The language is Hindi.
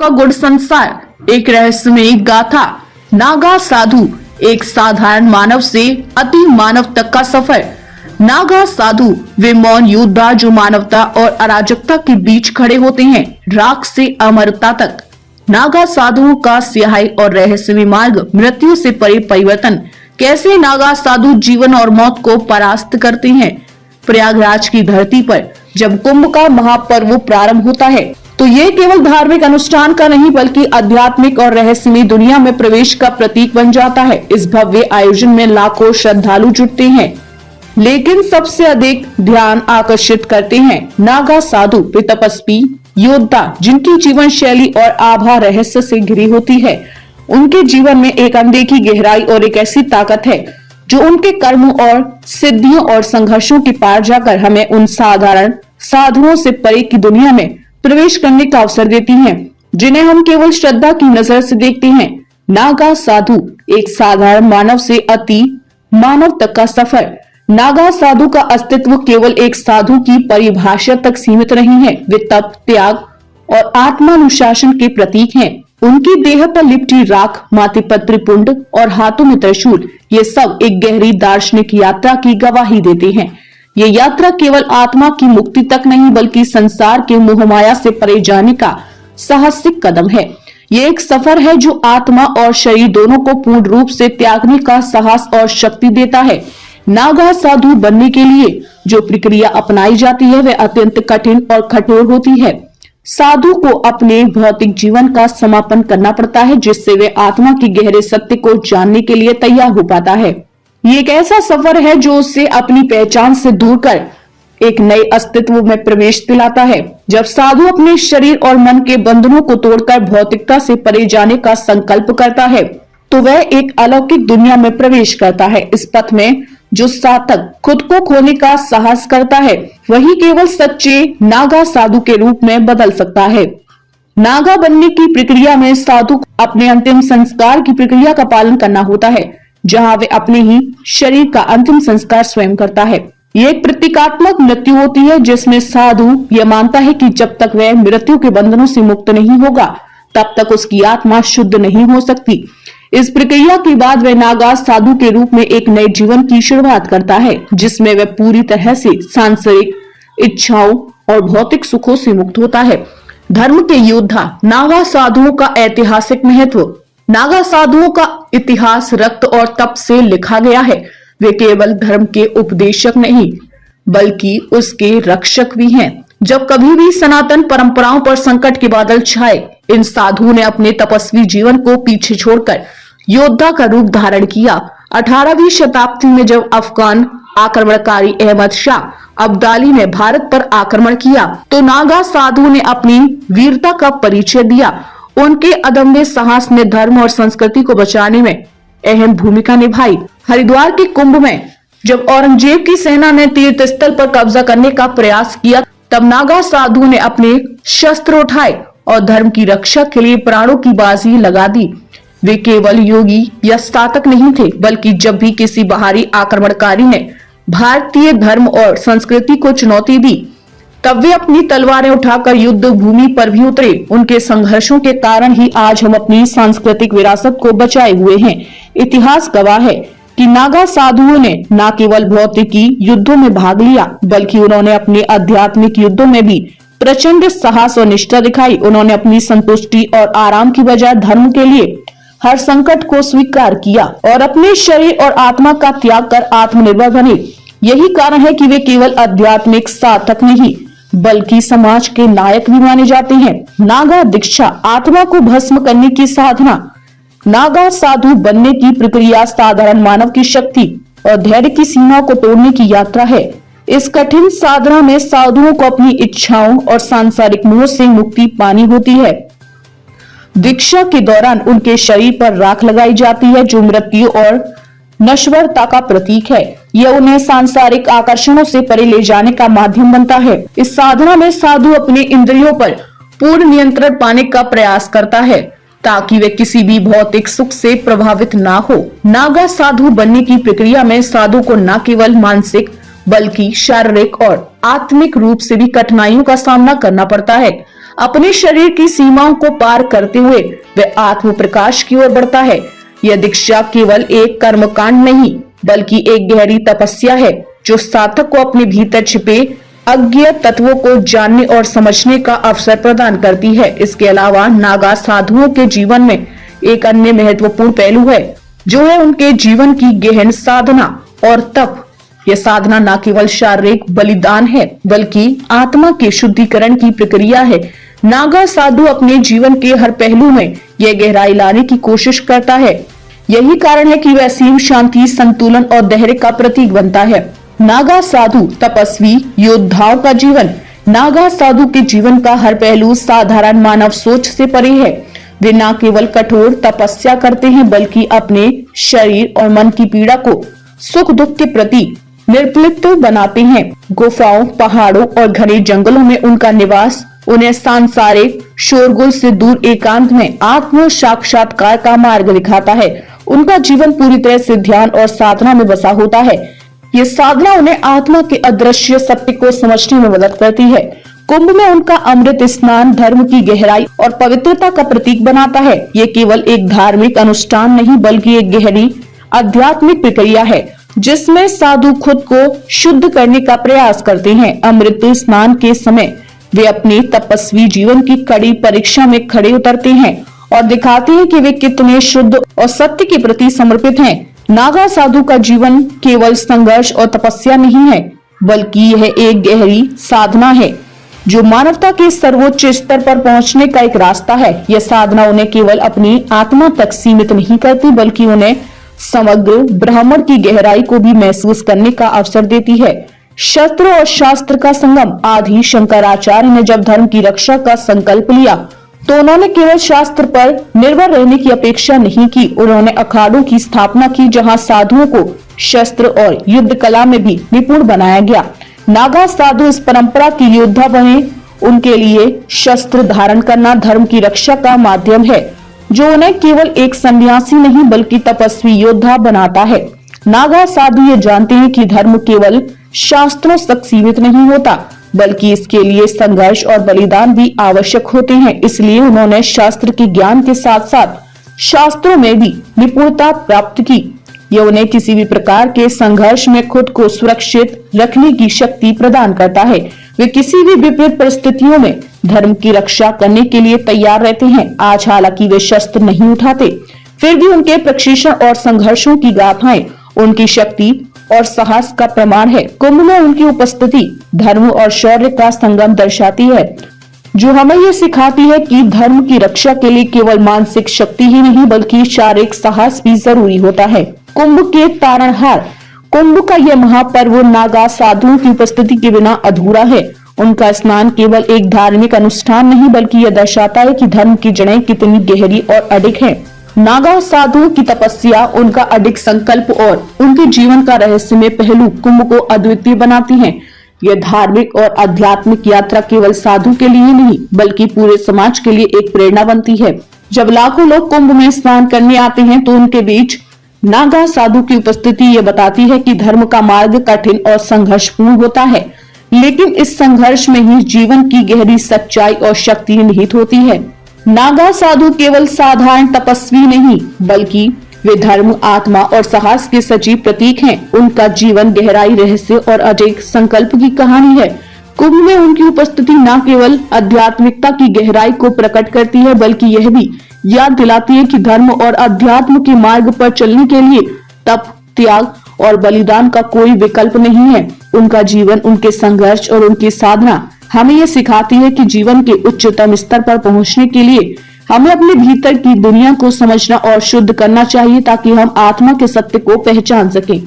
का गुड़ संसार एक रहस्यमयी गाथा। नागा साधु एक साधारण मानव से अति मानव तक का सफर। नागा साधु वे मौन योद्धा जो मानवता और अराजकता के बीच खड़े होते हैं, राख से अमरता तक। नागा साधुओं का स्याही और रहस्यमय मार्ग, मृत्यु से परे परिवर्तन। कैसे नागा साधु जीवन और मौत को परास्त करते हैं। प्रयागराज की धरती पर जब कुंभ का महापर्व प्रारंभ होता है तो ये केवल धार्मिक अनुष्ठान का नहीं बल्कि आध्यात्मिक और रहस्यमय दुनिया में प्रवेश का प्रतीक बन जाता है। इस भव्य आयोजन में लाखों श्रद्धालु जुटते हैं, लेकिन सबसे अधिक ध्यान आकर्षित करते हैं नागा साधु, वे तपस्वी योद्धा जिनकी जीवन शैली और आभा रहस्य से घिरी होती है। उनके जीवन में एक अनदेखी गहराई और एक ऐसी ताकत है जो उनके कर्मों और सिद्धियों और संघर्षों के पार जाकर हमें उन साधारण साधुओं से परे की दुनिया में प्रवेश करने का अवसर देती हैं, जिन्हें हम केवल श्रद्धा की नजर से देखते हैं। नागा साधु एक साधारण मानव से अति मानव तक का सफर। नागा साधु का अस्तित्व केवल एक साधु की परिभाषा तक सीमित नहीं है, वे तप, त्याग और आत्मानुशासन के प्रतीक हैं। उनकी देह पर लिपटी राख, माथे पर त्रिपुंड और हाथों में त्रिशूल, ये सब एक गहरी दार्शनिक यात्रा की गवाही देते हैं। ये यात्रा केवल आत्मा की मुक्ति तक नहीं बल्कि संसार के मोहमाया से परे जाने का साहसिक कदम है। ये एक सफर है जो आत्मा और शरीर दोनों को पूर्ण रूप से त्यागने का साहस और शक्ति देता है। नागा साधु बनने के लिए जो प्रक्रिया अपनाई जाती है वह अत्यंत कठिन और कठोर होती है। साधु को अपने भौतिक जीवन का समापन करना पड़ता है, जिससे वे आत्मा के गहरे सत्य को जानने के लिए तैयार हो पाता है। ये एक ऐसा सफर है जो उसे अपनी पहचान से दूर कर एक नए अस्तित्व में प्रवेश दिलाता है। जब साधु अपने शरीर और मन के बंधनों को तोड़कर भौतिकता से परे जाने का संकल्प करता है तो वह एक अलौकिक दुनिया में प्रवेश करता है। इस पथ में जो साधक खुद को खोने का साहस करता है वही केवल सच्चे नागा साधु के रूप में बदल सकता है। नागा बनने की प्रक्रिया में साधु अपने अंतिम संस्कार की प्रक्रिया का पालन करना होता है, जहां वे अपने ही शरीर का अंतिम संस्कार स्वयं करता है। ये एक प्रतीकात्मक मृत्यु होती है जिसमें साधु यह मानता है कि जब तक वह मृत्यु के बंधनों से मुक्त नहीं होगा तब तक उसकी आत्मा शुद्ध नहीं हो सकती। इस प्रक्रिया के बाद वह नागा साधु के रूप में एक नए जीवन की शुरुआत करता है, जिसमें वह पूरी तरह से सांसारिक इच्छाओं और भौतिक सुखों से मुक्त होता है। धर्म के योद्धा नागा साधुओं का ऐतिहासिक महत्व। नागा साधुओं का इतिहास रक्त और तप से लिखा गया है। वे केवल धर्म के उपदेशक नहीं बल्कि उसके रक्षक भी हैं। जब कभी भी सनातन परंपराओं पर संकट के बादल छाए, इन साधुओं ने अपने तपस्वी जीवन को पीछे छोड़कर योद्धा का रूप धारण किया। 18वीं शताब्दी में जब अफगान आक्रमणकारी अहमद शाह अब्दाली ने भारत पर आक्रमण किया तो नागा साधु ने अपनी वीरता का परिचय दिया। उनके अदम्य साहस ने धर्म और संस्कृति को बचाने में अहम भूमिका निभाई। हरिद्वार के कुंभ में जब औरंगजेब की सेना ने तीर्थ स्थल पर कब्जा करने का प्रयास किया तब नागा साधु ने अपने शस्त्र उठाए और धर्म की रक्षा के लिए प्राणों की बाजी लगा दी। वे केवल योगी या साधक नहीं थे बल्कि जब भी किसी बाहरी आक्रमणकारी ने भारतीय धर्म और संस्कृति को चुनौती दी तब वे अपनी तलवारें उठाकर युद्ध भूमि पर भी उतरे। उनके संघर्षों के कारण ही आज हम अपनी सांस्कृतिक विरासत को बचाए हुए हैं। इतिहास गवाह है कि नागा साधुओं ने न केवल भौतिकी युद्धों में भाग लिया बल्कि उन्होंने अपने आध्यात्मिक युद्धों में भी प्रचंड साहस और निष्ठा दिखाई। उन्होंने अपनी संतुष्टि और आराम की बजाय धर्म के लिए हर संकट को स्वीकार किया और अपने शरीर और आत्मा का त्याग कर आत्मनिर्भर बने। यही कारण है कि वे केवल आध्यात्मिक साधक नहीं बल्कि समाज के नायक भी माने जाते हैं। नागा दीक्षा आत्मा को भस्म करने की साधना। नागा साधु बनने की प्रक्रिया साधारण मानव की शक्ति और धैर्य की सीमाओं को तोड़ने की यात्रा है। इस कठिन साधना में साधुओं को अपनी इच्छाओं और सांसारिक मोह से मुक्ति पानी होती है। दीक्षा के दौरान उनके शरीर पर राख लगाई जाती है जो मृत्यु और नश्वरता का प्रतीक है। यह उन्हें सांसारिक आकर्षणों से परे ले जाने का माध्यम बनता है। इस साधना में साधु अपने इंद्रियों पर पूर्ण नियंत्रण पाने का प्रयास करता है ताकि वे किसी भी भौतिक सुख से प्रभावित ना हो। नागा साधु बनने की प्रक्रिया में साधु को न केवल मानसिक बल्कि शारीरिक और आत्मिक रूप से भी कठिनाइयों का सामना करना पड़ता है। अपने शरीर की सीमाओं को पार करते हुए वह आत्म प्रकाश की ओर बढ़ता है। यह दीक्षा केवल एक कर्मकांड नहीं बल्कि एक गहरी तपस्या है जो साधक को अपने भीतर छिपे अज्ञेय तत्वों को जानने और समझने का अवसर प्रदान करती है। इसके अलावा नागा साधुओं के जीवन में एक अन्य महत्वपूर्ण पहलू है जो है उनके जीवन की गहन साधना और तप। यह साधना न केवल शारीरिक बलिदान है बल्कि आत्मा के शुद्धिकरण की प्रक्रिया है। नागा साधु अपने जीवन के हर पहलू में यह गहराई लाने की कोशिश करता है। यही कारण है कि वह असीम शांति, संतुलन और धैर्य का प्रतीक बनता है। नागा साधु तपस्वी योद्धाओं का जीवन। नागा साधु के जीवन का हर पहलू साधारण मानव सोच से परे है। वे न केवल कठोर तपस्या करते हैं बल्कि अपने शरीर और मन की पीड़ा को सुख दुख के प्रति निर्लिप्त बनाते हैं। गुफाओं, पहाड़ों और घने जंगलों में उनका निवास उन्हें सांसारिक शोरगुल से दूर एकांत में आत्म साक्षात्कार का मार्ग दिखाता है। उनका जीवन पूरी तरह से ध्यान और साधना में बसा होता है। ये साधना उन्हें आत्मा के अदृश्य सत्य को समझने में मदद करती है। कुंभ में उनका अमृत स्नान धर्म की गहराई और पवित्रता का प्रतीक बनाता है। ये केवल एक धार्मिक अनुष्ठान नहीं बल्कि एक गहरी आध्यात्मिक प्रक्रिया है जिसमें साधु खुद को शुद्ध करने का प्रयास करते हैं। अमृत स्नान के समय वे अपने तपस्वी जीवन की कड़ी परीक्षा में खड़े उतरते हैं और दिखाते हैं कि वे कितने शुद्ध और सत्य के प्रति समर्पित हैं। नागा साधु का जीवन केवल संघर्ष और तपस्या नहीं है बल्कि यह एक गहरी साधना है जो मानवता के सर्वोच्च स्तर पर पहुंचने का एक रास्ता है। यह साधना उन्हें केवल अपनी आत्मा तक सीमित नहीं करती बल्कि उन्हें समग्र ब्रह्मांड की गहराई को भी महसूस करने का अवसर देती है। शस्त्र और शास्त्र का संगम। आदि शंकराचार्य ने जब धर्म की रक्षा का संकल्प लिया तो उन्होंने केवल शास्त्र पर निर्भर रहने की अपेक्षा नहीं की। उन्होंने अखाड़ों की स्थापना की जहां साधुओं को शस्त्र और युद्ध कला में भी निपुण बनाया गया। नागा साधु इस परंपरा की योद्धा बने। उनके लिए शस्त्र धारण करना धर्म की रक्षा का माध्यम है जो उन्हें केवल एक सन्यासी नहीं बल्कि तपस्वी योद्धा बनाता है। नागा साधु ये जानते हैं कि धर्म केवल शास्त्रों तक सीमित नहीं होता बल्कि इसके लिए संघर्ष और बलिदान भी आवश्यक होते हैं। इसलिए उन्होंने शास्त्र के ज्ञान के साथ साथ शास्त्रों में भी निपुणता प्राप्त की। यह उन्हें किसी भी प्रकार के संघर्ष में खुद को सुरक्षित रखने की शक्ति प्रदान करता है। वे किसी भी विपरीत परिस्थितियों में धर्म की रक्षा करने के लिए तैयार रहते हैं। आज हालांकि वे शस्त्र नहीं उठाते, फिर भी उनके प्रशिक्षण और संघर्षों की गाथाएं उनकी शक्ति और साहस का प्रमाण है। कुंभ में उनकी उपस्थिति धर्म और शौर्य का संगम दर्शाती है जो हमें ये सिखाती है कि धर्म की रक्षा के लिए केवल मानसिक शक्ति ही नहीं बल्कि शारीरिक साहस भी जरूरी होता है। कुंभ के तारणहार। कुंभ का यह महापर्व नागा साधुओं की उपस्थिति के बिना अधूरा है। उनका स्नान केवल एक धार्मिक अनुष्ठान नहीं बल्कि यह दर्शाता है कि धर्म की जड़ें कितनी गहरी और अडिग हैं। नागा साधुओं की तपस्या, उनका अडिग संकल्प और उनके जीवन का रहस्यमय पहलू कुंभ को अद्वितीय बनाती हैं। यह धार्मिक और आध्यात्मिक यात्रा केवल साधु के लिए नहीं बल्कि पूरे समाज के लिए एक प्रेरणा बनती है। जब लाखों लोग कुंभ में स्नान करने आते हैं तो उनके बीच नागा साधु की उपस्थिति ये बताती है कि धर्म का मार्ग कठिन और संघर्षपूर्ण होता है, लेकिन इस संघर्ष में ही जीवन की गहरी सच्चाई और शक्ति निहित होती है। नागा साधु केवल साधारण तपस्वी नहीं बल्कि वे धर्म, आत्मा और साहस के सजीव प्रतीक हैं। उनका जीवन गहराई, रहस्य और अडिग संकल्प की कहानी है। कुंभ में उनकी उपस्थिति न केवल आध्यात्मिकता की गहराई को प्रकट करती है बल्कि यह भी याद दिलाती है कि धर्म और अध्यात्म के मार्ग पर चलने के लिए तप, त्याग और बलिदान का कोई विकल्प नहीं है। उनका जीवन, उनके संघर्ष और उनकी साधना हमें ये सिखाती है कि जीवन के उच्चतम स्तर पर पहुंचने के लिए हमें अपने भीतर की दुनिया को समझना और शुद्ध करना चाहिए ताकि हम आत्मा के सत्य को पहचान सकें।